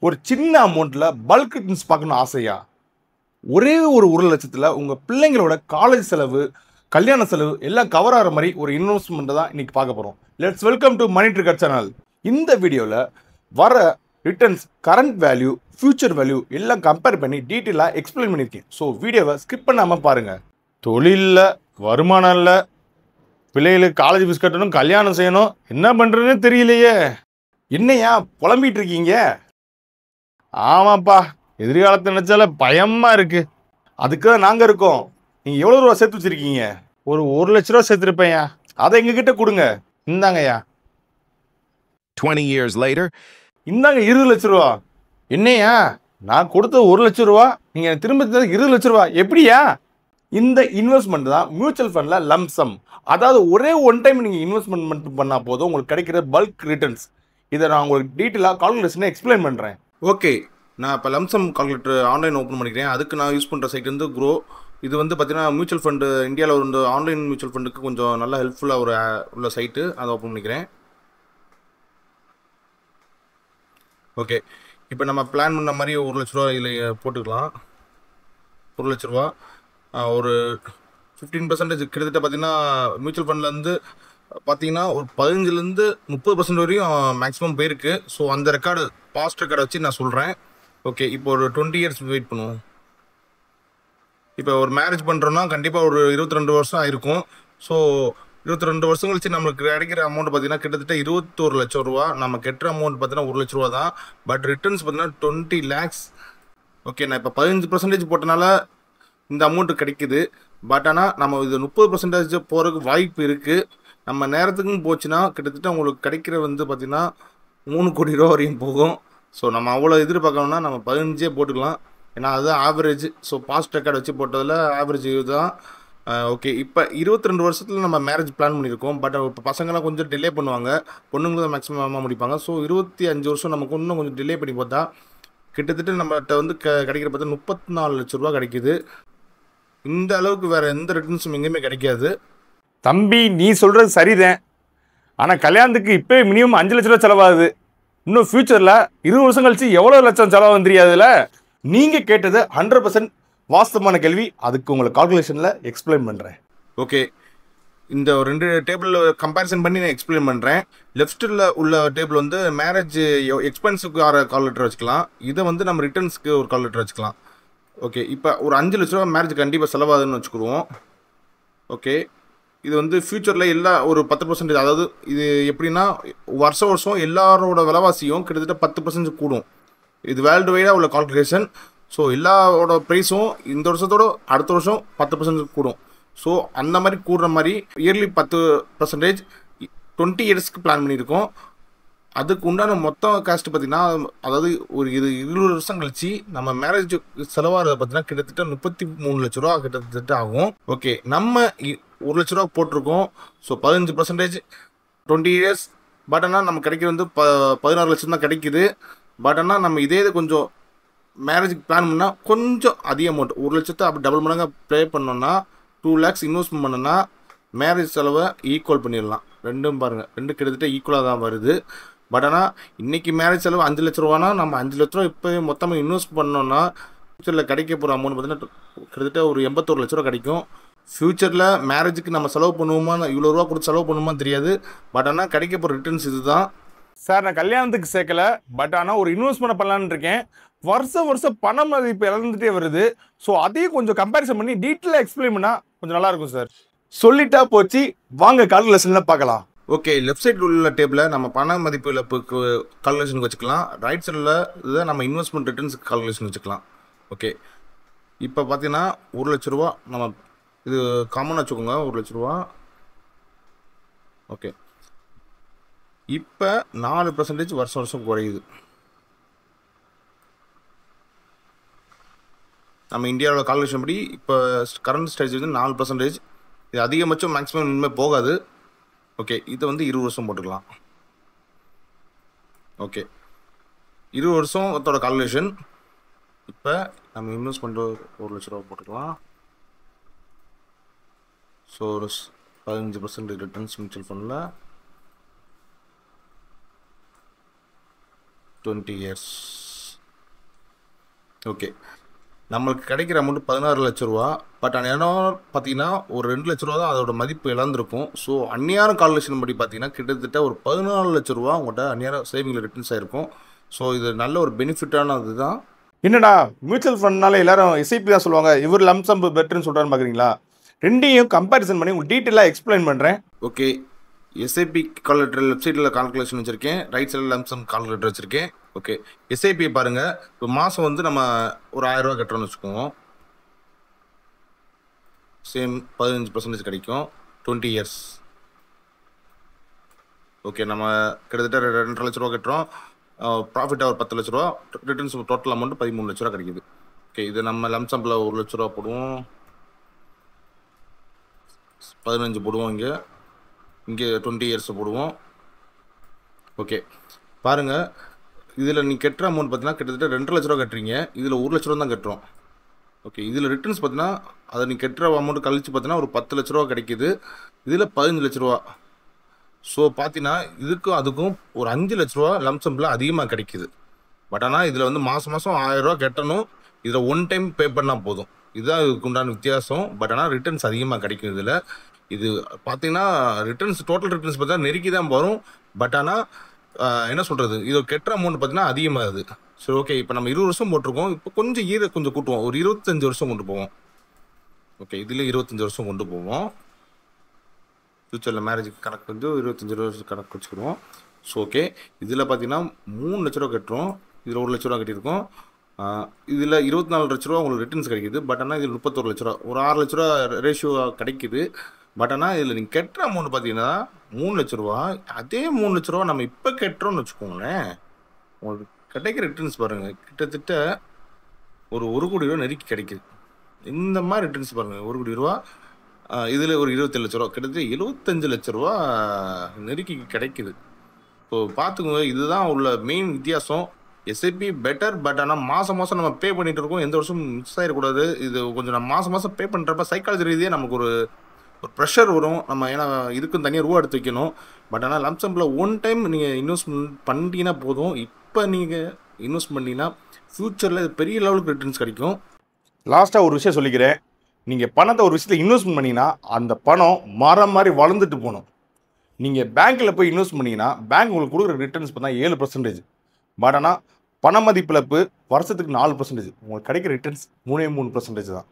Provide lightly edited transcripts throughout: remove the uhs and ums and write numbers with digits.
ஒரு சின்ன அமௌண்ட்ல bulk returns பார்க்கணும் ஆசையா? ஒரே ஒரு 1,00,000த்துல உங்க பிள்ளைங்களோட காலேஜ் செலவு, கல்யாண செலவு எல்லாம் கவர் ஆகிற மாதிரி ஒரு இன்வெஸ்ட்மெண்ட் தான் இன்னைக்கு பார்க்க போறோம். Let's welcome to money trigger channel. இந்த வீடியோல வர returns, current value, future value எல்லாம் கம்பேர் பண்ணி டீட்டெயிலாக எக்ஸ்பிளைன் பண்ணியிருக்கேன். ஸோ வீடியோவை ஸ்கிப் பண்ணாமல் பாருங்க. தொழிலில் வருமானம் இல்லை, பிள்ளைகளுக்கு காலேஜ் ஃபீஸ் கட்டணும், கல்யாணம் செய்யணும், என்ன பண்ணுறதுன்னு தெரியலையே. என்னையா புலம்பிட்டு இருக்கீங்க? ஆமாப்பா, எதிர்காலத்தை நினைச்சால பயமா இருக்கு. அதுக்கு தான் நாங்க இருக்கோம். நீங்க எவ்வளவு ரூபா சேர்த்து வச்சிருக்கீங்க? ஒரு 1,00,000 ரூபா சேர்த்துருப்பேன்யா. அதை எங்ககிட்ட கொடுங்க. இந்தாங்கய்யா. 20 years later, இந்தாங்க 20,00,000 ரூபா. என்னையா, நான் கொடுத்த 1,00,000 ரூபா, நீங்க எனக்கு திரும்ப 20,00,000 ரூபா எப்படியா? இந்த இன்வெஸ்ட்மெண்ட் தான் மியூச்சுவல் ஃபண்ட்ல லம்சம். அதாவது ஒரே ஒன் டைம் நீங்க இன்வெஸ்ட்மெண்ட் மட்டும் பண்ணா போதும் உங்களுக்கு கிடைக்கிற பல்க் ரிட்டர்ன்ஸ். இதை நான் உங்களுக்கு டீட்டெயிலாக கால்குலேஷனை எக்ஸ்பிளைன் பண்ணுறேன். ஓகே, நான் இப்போ லம்சம் கால்குலேட்டர் ஆன்லைன் ஓப்பன் பண்ணிக்கிறேன். அதுக்கு நான் யூஸ் பண்ணுற சைட் வந்து க்ரோ. இது வந்து பார்த்தீங்கன்னா மியூச்சுவல் ஃபண்டு, இந்தியாவில் வந்து ஆன்லைன் மியூச்சுவல் ஃபண்டுக்கு கொஞ்சம் நல்லா ஹெல்ப்ஃபுல்லாக உள்ள சைட்டு. அதை ஓப்பன் பண்ணிக்கிறேன். ஓகே, இப்போ நம்ம பிளான் பண்ண மாதிரி 1,00,000 ரூபா இதில் போட்டுக்கலாம். 1,00,000 ரூபா ஒரு 15% கிட்டத்தட்ட பார்த்தீங்கன்னா மியூச்சுவல் ஃபண்ட்லேருந்து பார்த்தீங்கன்னா ஒரு 15லேருந்து 30% வரையும் மேக்ஸிமம் போயிருக்கு. ஸோ அந்த ரெக்கார்டு, பாஸ்ட் ரெக்கார்டை வச்சு நான் சொல்கிறேன். ஓகே, இப்போ ஒரு 20 இயர்ஸ் வெயிட் பண்ணுவோம். இப்போ ஒரு மேரேஜ் பண்ணுறோன்னா கண்டிப்பாக ஒரு 22 வருஷம் ஆயிருக்கும். ஸோ 22 வருஷம் கழிச்சு நம்மளுக்கு கிடைக்கிற அமௌண்ட் பார்த்தீங்கன்னா கிட்டத்தட்ட 21,00,000 ரூபா. நம்ம கெட்டுற அமௌண்ட் பார்த்தீங்கன்னா 1,00,000 ரூபா தான். பட் ரிட்டர்ன்ஸ் பார்த்தீங்கன்னா 20 lakhs. ஓகே, நான் இப்போ 15% போட்டனால இந்த அமௌண்ட்டு கிடைக்குது. பட் ஆனால் நம்ம இது 30% போகிறதுக்கு வாய்ப்பு இருக்குது. நம்ம நேரத்துக்கும் போச்சுன்னா கிட்டத்தட்ட உங்களுக்கு கிடைக்கிற வந்து பார்த்திங்கன்னா 3 கோடி ரூபா வரையும் போகும். ஸோ நம்ம அவ்வளோ எதிர்பார்க்கணும்னா நம்ம 15 போட்டுக்கலாம். ஏன்னா அதுதான் ஆவரேஜ். ஸோ பாஸ்ட் ரெக்கார்டு வச்சு போட்டதில் ஆவரேஜ் இதுதான். ஓகே, இப்போ 22 வருஷத்தில் நம்ம மேரேஜ் பிளான் பண்ணியிருக்கோம். பட் இப்போ பசங்களாம் கொஞ்சம் டிலே பண்ணுவாங்க, பொண்ணுங்களும் தான் மேக்ஸிமமாக முடிப்பாங்க. ஸோ 25 வருஷம் நமக்கு இன்னும் கொஞ்சம் டிலே பண்ணி பார்த்தா கிட்டத்தட்ட நம்மகிட்ட வந்து கிடைக்கிற பார்த்தா 34,00,000 ரூபா கிடைக்கிது. இந்த அளவுக்கு வேறு எந்த ரிட்டர்ன்ஸும் எங்கேயுமே கிடைக்காது. தம்பி, நீ சொல்கிறது சரிதான். ஆனால் கல்யாணத்துக்கு இப்போ மினிமம் 5,00,000 ரூபா செலவாகுது. இன்னும் ஃபியூச்சரில் 20 வருஷம் கழிச்சு எவ்வளோ லட்சம் செலவாகும் தெரியாதுல்ல. நீங்கள் கேட்டது 100% வாஸ்தவமான கேள்வி. அதுக்கு உங்களை கால்குலேஷனில் எக்ஸ்பிளைன் பண்ணுறேன். ஓகே, இந்த 2 டேபிளில் கம்பேரிசன் பண்ணி நான் எக்ஸ்பிளைன் பண்ணுறேன். லெஃப்ட்டில் உள்ள டேபிள் வந்து மேரேஜ் எக்ஸ்பென்ஸுக்கு ஆகிற கால்குலேட்டர் வச்சுக்கலாம். இதை வந்து நம்ம ரிட்டர்ன்ஸுக்கு ஒரு கால்குலேட்டர் வச்சுக்கலாம். ஓகே, இப்போ ஒரு 5,00,000 ரூபா மேரேஜ் கண்டிப்பாக செலவாகுதுன்னு வச்சுக்கிடுவோம். ஓகே, இது வந்து ஃப்யூச்சரில் எல்லா ஒரு 10%, அதாவது இது எப்படின்னா வருஷம் எல்லாரோட விலைவாசியும் கிட்டத்தட்ட 10% கூடும். இது வேர்ல்டு வைடாக உள்ள கால்குலேஷன். ஸோ எல்லாரோட ப்ரைஸும் இந்த வருஷத்தோட அடுத்த வருஷம் 10% கூடும். ஸோ அந்த மாதிரி கூடுற மாதிரி இயர்லி 10% 20 இயர்ஸ்க்கு பிளான் பண்ணியிருக்கோம். அதுக்கு உண்டான மொத்த காஸ்ட் பார்த்திங்கன்னா, அதாவது ஒரு 20 வருஷம் கழிச்சு நம்ம மேரேஜ் செலவாகிறது பார்த்தீங்கன்னா கிட்டத்தட்ட 33,00,000 ரூபா கிட்டத்தட்ட ஆகும். ஓகே, நம்ம 1,00,000 ரூபா போட்டிருக்கோம். So 15% 20 years. பட் ஆனால் நம்ம கிடைக்கிறது வந்து 16 லட்சம் தான் கிடைக்குது. பட் ஆனால் நம்ம இதே இது கொஞ்சம் மேரேஜுக்கு பிளான் பண்ணால் கொஞ்சம் அதிக அமௌண்ட், 1,00,000 அப்படி டபுள் மடங்காக ப்ளே பண்ணோன்னா 2 lakhs இன்வெஸ்ட்மெண்ட் பண்ணோன்னா மேரேஜ் செலவை ஈக்குவல் பண்ணிடலாம். ரெண்டும் பாருங்கள், ரெண்டு கிட்டத்தட்ட ஈக்குவலாக தான் வருது. பட் ஆனால் இன்றைக்கி மேரேஜ் செலவு 5,00,000 ரூபானா நம்ம 5,00,000 ரூபா இப்போ மொத்தமாக இன்வெஸ்ட் பண்ணோன்னா ஃபியூச்சரில் கிடைக்க போகிற அமௌண்ட் பார்த்தீங்கன்னா கிட்டத்தட்ட ஒரு 81,00,000 ரூபா கிடைக்கும். ஃப்யூச்சரில் மேரேஜுக்கு நம்ம செலவு பண்ணுவோமா, இவ்வளோ ரூபா கொடுத்து செலவு பண்ணுவோமா தெரியாது. பட் ஆனால் கிடைக்க போகிற ரிட்டர்ன்ஸ் இது தான். சார், நான் கல்யாணத்துக்கு சேர்க்கல, பட் ஆனால் ஒரு இன்வெஸ்ட்மெண்ட் பண்ணலான்னு இருக்கேன். வருஷம் பண மதிப்பு இழந்துட்டே வருது. ஸோ அதையும் கொஞ்சம் கம்பேரிசன் பண்ணி டீட்டெயிலாக எக்ஸ்பிளைன் பண்ணால் கொஞ்சம் நல்லாயிருக்கும் சார். சொல்லிட்டா போச்சு, வாங்க கால்குலேஷனில் பார்க்கலாம். ஓகே, லெஃப்ட் சைடில் உள்ள டேபிளில் நம்ம பண மதிப்பு இழப்புக்கு கால்குலேஷனுக்கு வச்சுக்கலாம். ரைட் சைடில் இதை நம்ம இன்வெஸ்ட்மெண்ட் ரிட்டர்ன்ஸுக்கு கால்குலேஷன் வச்சுக்கலாம். ஓகே, இப்போ பார்த்தீங்கன்னா 1,00,000 ரூபா நம்ம இது காமனாக வச்சுக்கோங்க. 1,00,000 ரூபா. ஓகே, இப்போ 4% வருஷம் குறையுது. நம்ம இந்தியாவோட கால்குலேஷன் படி இப்போ கரண்ட் ஸ்டேஜ் வந்து 4%. இது அதிகபட்சம் மேக்ஸிமம் இனிமேல் போகாது. ஓகே, இதை வந்து 20 வருஷம் போட்டுக்கலாம். ஓகே, 20 வருஷத்தோட கால்குலேஷன். இப்போ நம்ம இன்வெஸ்ட் பண்ணுற 1,00,000 ரூபா போட்டுக்கலாம். ஸோ ஒரு 15% ரிட்டர்ன்ஸ் மியூச்சுவல் ஃபண்டில் 20 years. ஓகே, நம்மளுக்கு கிடைக்கிற அமௌண்ட் 16 லட்ச ரூபா. பட் அந்நேரம் பார்த்தீங்கன்னா ஒரு 2 லட்ச ரூபா தான் அதோட மதிப்பு இழந்திருக்கும். ஸோ அந்நியாரம் கால்குலேஷன் படி பார்த்தீங்கன்னா கிட்டத்தட்ட ஒரு 14 லட்ச ரூபா உங்கள்கிட்ட அந்நியாரம் சேவிங்கில் ரிட்டர்ன்ஸ் ஆயிருக்கும். ஸோ இது நல்ல ஒரு பெனிஃபிட்டானது தான். என்னடா மியூச்சுவல் ஃபண்ட்னால எல்லாரும் எஸ்ஐபி தான் சொல்லுவாங்க, இவர் லம்சம் பெட்டர்னு சொல்கிறான்னு பார்க்குறீங்களா? ரெண்டையும் கம்பேரிசன் பண்ணி உங்களுக்கு டீட்டெயிலாக எக்ஸ்பிளைன் பண்ணுறேன். ஓகே, எஸ்ஐபி கால்குலேட்டர் வெப்சைட்டில் கால்குலேஷன் வச்சுருக்கேன், ரைட் சைடில் லம்சம் கால்குலேட்டர் வச்சுருக்கேன். ஓகே, எஸ்ஐபியை பாருங்கள். இப்போ மாதம் வந்து நம்ம ஒரு 1000 ரூபா கட்டுறோம்னு வச்சுக்கோங்க. சேம் 15% கிடைக்கும், 20 இயர்ஸ். ஓகே, நம்ம கிட்டத்தட்ட 2.5 லட்ச ரூபா கட்டுறோம். ப்ராஃபிட்டாக ஒரு 10 லட்ச ரூபா, ரிட்டர்ன்ஸ் டோட்டல் அமௌண்ட் 13 லட்ச ரூபா கிடைக்குது. ஓகே, இது நம்ம லம்சம்பில் 1 லட்ச ரூபா போடுவோம், 15 போடுவோம், இங்கே 20 இயர்ஸ் போடுவோம். ஓகே, பாருங்கள், இதில் நீங்கள் கட்டுற அமௌண்ட் பார்த்தீங்கன்னா கிட்டத்தட்ட 2 லட்ச ரூபா கட்டுறீங்க, இதில் 1 லட்ச ரூபா தான் கட்டுறோம். ஓகே, இதில் ரிட்டர்ன்ஸ் பார்த்தீங்கன்னா அதை நீங்கள் கட்டுற அமௌண்ட் கழிச்சு பார்த்தீங்கன்னா ஒரு 10 லட்ச ரூபா கிடைக்கிது, இதில் 15 லட்ச ரூபா. ஸோ பார்த்தீங்கன்னா இதுக்கும் அதுக்கும் ஒரு 5 லட்ச ரூபா லம்சம்பில் அதிகமாக கிடைக்கிது. பட் ஆனால் இதில் வந்து மாதம் 1000 ரூபா கட்டணும், இதில் ஒன் டைம் பே பண்ணால் போதும். இதுதான் இதுக்கு உண்டான வித்தியாசம். பட் ஆனால் ரிட்டர்ன்ஸ் அதிகமாக கிடைக்கும் இதில். இது பார்த்தீங்கன்னா ரிட்டர்ன்ஸ் டோட்டல் ரிட்டர்ன்ஸ் பார்த்தா நெருக்கி தான் வரும். பட் ஆனால் என்ன சொல்கிறது, இது கெட்டுற அமௌண்ட் பார்த்தீங்கன்னா அதிகமாகுது. சரி, ஓகே, இப்போ நம்ம 20 வருஷம் போட்டிருக்கோம், இப்போ கொஞ்சம் கூட்டுவோம், ஒரு 25 வருஷம் கொண்டு போவோம். ஓகே, இதில் 25 வருஷம் கொண்டு போவோம். ஃப்யூச்சரில் மேரேஜுக்கு கணக்கு வந்து 25 வருஷம் கணக்கு வச்சுக்கிடுவோம். ஸோ ஓகே, இதில் பார்த்தீங்கன்னா 3 லட்ச ரூபா கட்டுறோம், இதில் 1 லட்ச ரூபா கட்டியிருக்கோம். இதில் 24 லட்ச ரூபா உங்களுக்கு ரிட்டர்ன்ஸ் கிடைக்குது. பட் ஆனால் இதில் 31 லட்ச ரூபா, ஒரு 6 லட்ச ரூபா ரேஷியோ கிடைக்குது. பட் ஆனால் இதில் நீங்கள் கட்டுற அமௌண்ட் பார்த்தீங்கன்னா 3 லட்ச ரூபா. அதே 3 லட்ச ரூபா நம்ம இப்போ கட்டுறோம்னு வச்சுக்கோங்களேன், உங்களுக்கு கிடைக்கிற ரிட்டர்ன்ஸ் பாருங்கள், கிட்டத்தட்ட ஒரு 1 கோடி ரூபா நெருக்கி கிடைக்குது. இந்த மாதிரி ரிட்டர்ன்ஸ் பாருங்கள், 1 கோடி ரூபா, இதில் ஒரு 27 லட்ச ரூபா, கிட்டத்தட்ட 75 லட்ச ரூபா நெருக்கி கிடைக்குது. ஸோ பார்த்துக்கோங்க, இதுதான் உள்ள மெயின் வித்தியாசம். SIP better. பட் ஆனால் மாதம் நம்ம பே பண்ணிகிட்டு இருக்கோம், எந்த வருஷம் மிஸ் ஆகிடக்கூடாது. இது கொஞ்சம் நம்ம மாதம் பே பண்ணுறப்ப சைக்காலஜி ரீதியாக நமக்கு ஒரு ப்ரெஷர் வரும். நம்ம ஏன்னா இதுக்கும் தனியாக ரூபா எடுத்து வைக்கணும். பட் ஆனால் லம்சம்பில் ஒன் டைம் நீங்கள் இன்வெஸ்ட்மெண்ட் பண்ணிட்டீங்கன்னா போதும். இப்போ நீங்கள் இன்வெஸ்ட் பண்ணிங்கன்னா ஃப்யூச்சரில் இது பெரிய லெவலுக்கு ரிட்டர்ன்ஸ் கிடைக்கும். லாஸ்ட்டாக ஒரு விஷயம் சொல்லிக்கிறேன், நீங்கள் பணத்தை ஒரு விஷயத்தில் இன்வெஸ்ட்மெண்ட் பண்ணிங்கன்னா அந்த பணம் மரம் மாதிரி வளர்ந்துட்டு போகணும். நீங்கள் பேங்க்கில் போய் இன்வெஸ்ட் பண்ணிங்கன்னா பேங்க் உங்களுக்கு கொடுக்குற ரிட்டர்ன்ஸ் பார்த்தா 7%. பட் ஆனால் பண மதிப்பிழப்பு வருஷத்துக்கு 4%. உங்களுக்கு கிடைக்கிற ரிட்டர்ன்ஸ் 3% தான்.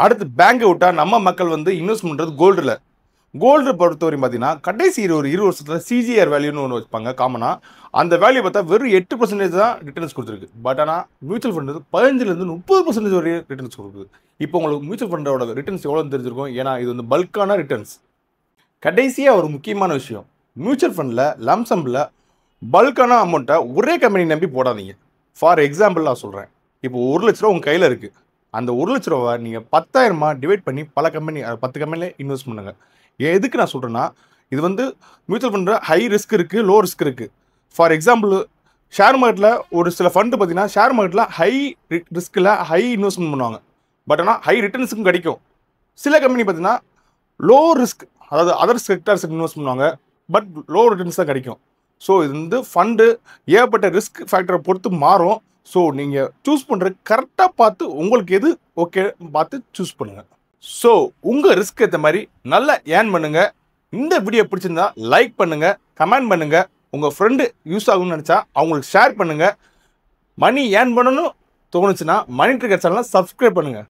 அடுத்து பேங்கை விட்டால் நம்ம மக்கள் வந்து இன்வெஸ்ட் பண்ணுறது கோல்டில். கோல்டு பொறுத்தவரையும் பார்த்தீங்கன்னா கடைசி ஒரு 20 வருஷத்தில் சிஜிஆர் வேல்யூன்னு ஒன்று வைப்பாங்க காமனாக. அந்த வேல்யூ பார்த்தா வெறும் 8% தான் ரிட்டர்ன்ஸ் கொடுத்துருக்கு. பட் ஆனால் மியூச்சுவல் ஃபண்ட் வந்து 15% 30% வரை ரிட்டர்ன்ஸ் கொடுக்குது. இப்போ உங்களுக்கு மியூச்சுவல் ஃபண்டோட ரிட்டர்ன்ஸ் எவ்வளோன்னு தெரிஞ்சிருக்கும், ஏன்னா இது வந்து பல்கான ரிட்டர்ன்ஸ். கடைசியாக ஒரு முக்கியமான விஷயம், மியூச்சுவல் ஃபண்டில் லம்சம்பில் பல்கான அமௌண்ட்டை ஒரே கம்பெனி நம்பி போடாதீங்க. ஃபார் எக்ஸாம்பிள் நான் சொல்கிறேன், இப்போ 1 லட்ச ரூபா உங்கள் கையில் இருக்குது, அந்த 1 லட்ச ரூபாவை நீங்கள் 10,000 டிவைட் பண்ணி பல கம்பெனி 10 கம்பெனியில் இன்வெஸ்ட் பண்ணுங்கள். எதுக்கு நான் சொல்கிறேன்னா, இது வந்து மியூச்சுவல் ஃபண்டில் ஹை ரிஸ்க் இருக்குது, லோ ரிஸ்க் இருக்குது. ஃபார் எக்ஸாம்பிள் ஷேர் மார்க்கெட்டில் ஒரு சில ஃபண்டு பார்த்தீங்கன்னா ஷேர் மார்க்கெட்டில் ஹை ரிஸ்கில் ஹை இன்வெஸ்ட்மெண்ட் பண்ணுவாங்க. பட் ஆனால் ஹை ரிட்டர்ன்ஸுக்கும் கிடைக்கும். சில கம்பெனி பார்த்தீங்கன்னா லோ ரிஸ்க், அதாவது அதர் செக்டர்ஸுக்கு இன்வெஸ்ட் பண்ணுவாங்க, பட் லோ ரிட்டர்ன்ஸ் தான் கிடைக்கும். ஸோ இது வந்து ஃபண்டு ஏகப்பட்ட ரிஸ்க் ஃபேக்டரை பொறுத்து மாறும். ஸோ நீங்கள் சூஸ் பண்ணுறது கரெக்டாக பார்த்து உங்களுக்கு எது ஓகே பார்த்து சூஸ் பண்ணுங்கள். ஸோ உங்கள் ரிஸ்க் ஏற்ற மாதிரி நல்லா ஏர்ன் பண்ணுங்கள். இந்த வீடியோ பிடிச்சிருந்தா லைக் பண்ணுங்கள், கமெண்ட் பண்ணுங்கள். உங்கள் ஃப்ரெண்டு யூஸ் ஆகும்னு நினச்சா அவங்களுக்கு ஷேர் பண்ணுங்கள். மணி ஏர்ன் பண்ணணும் தோணுச்சுன்னா மணி ட்ரிகர் சேனலை சப்ஸ்கிரைப் பண்ணுங்கள்.